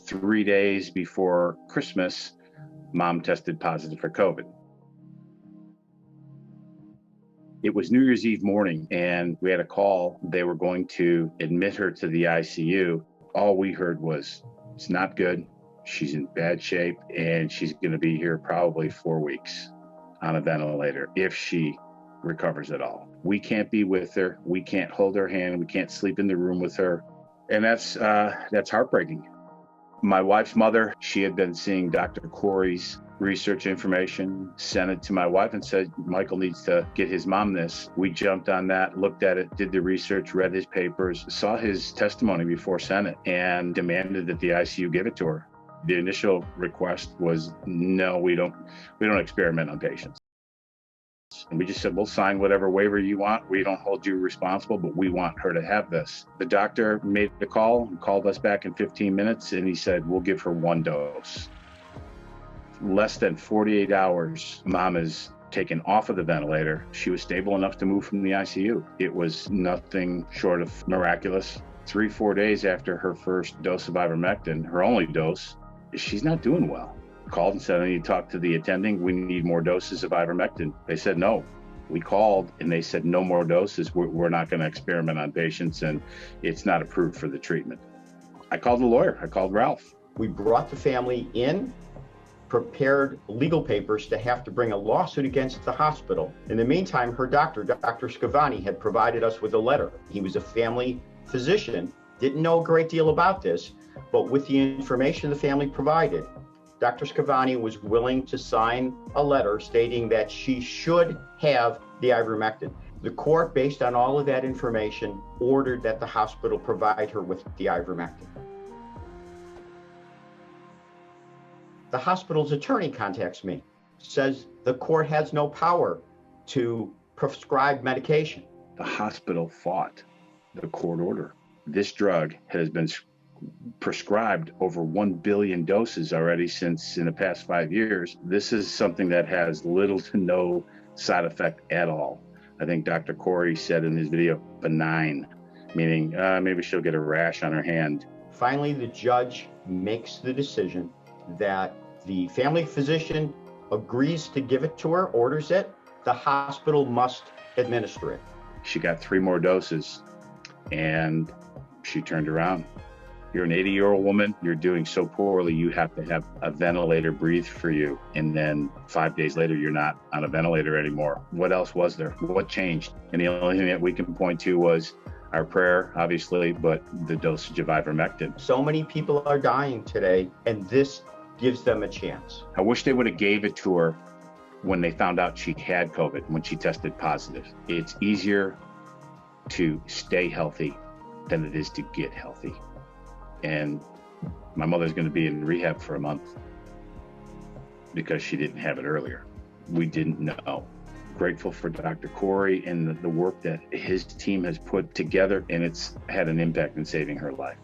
3 days before Christmas, Mom tested positive for COVID. It was New Year's Eve morning, and we had a call. They were going to admit her to the ICU. All we heard was, it's not good. She's in bad shape, and she's going to be here probably 4 weeks on a ventilator if she recovers at all. We can't be with her. We can't hold her hand. We can't sleep in the room with her. And that's heartbreaking. My wife's mother, she had been seeing Dr. Corey's research information, sent it to my wife and said, Michael needs to get his mom this. We jumped on that, looked at it, did the research, read his papers, saw his testimony before Senate, and demanded that the ICU give it to her. The initial request was, no, we don't experiment on patients. And we just said, we'll sign whatever waiver you want. We don't hold you responsible, but we want her to have this. The doctor made the call, called us back in 15 minutes, and he said, we'll give her 1 dose. Less than 48 hours, Mom is taken off of the ventilator. She was stable enough to move from the ICU. It was nothing short of miraculous. 3-4 days after her first dose of ivermectin, her only dose, she's not doing well. Called and said, I need to talk to the attending. We need more doses of ivermectin. They said no. We called and they said no more doses. We're not going to experiment on patients, and it's not approved for the treatment. I called the lawyer. I called Ralph. We brought the family in, prepared legal papers to have to bring a lawsuit against the hospital. In the meantime, her doctor, Dr. Scavani, had provided us with a letter. He was a family physician, didn't know a great deal about this, but with the information the family provided, Dr. Scavani was willing to sign a letter stating that she should have the ivermectin. The court, based on all of that information, ordered that the hospital provide her with the ivermectin. The hospital's attorney contacts me, says the court has no power to prescribe medication. The hospital fought the court order. This drug has been prescribed over 1 billion doses already since in the past 5 years. This is something that has little to no side effect at all. I think Dr. Corey said in his video, benign, meaning maybe she'll get a rash on her hand. Finally, the judge makes the decision that the family physician agrees to give it to her, orders it. The hospital must administer it. She got 3 more doses and she turned around. You're an 80-year-old woman, you're doing so poorly, you have to have a ventilator breathe for you. And then 5 days later, you're not on a ventilator anymore. What else was there? What changed? And the only thing that we can point to was our prayer, obviously, but the dosage of ivermectin. So many people are dying today, and this gives them a chance. I wish they would have gave it to her when they found out she had COVID, when she tested positive. It's easier to stay healthy than it is to get healthy. And my mother's going to be in rehab for a month because she didn't have it earlier. We didn't know. Grateful for Dr. Corey and the work that his team has put together, and it's had an impact in saving her life.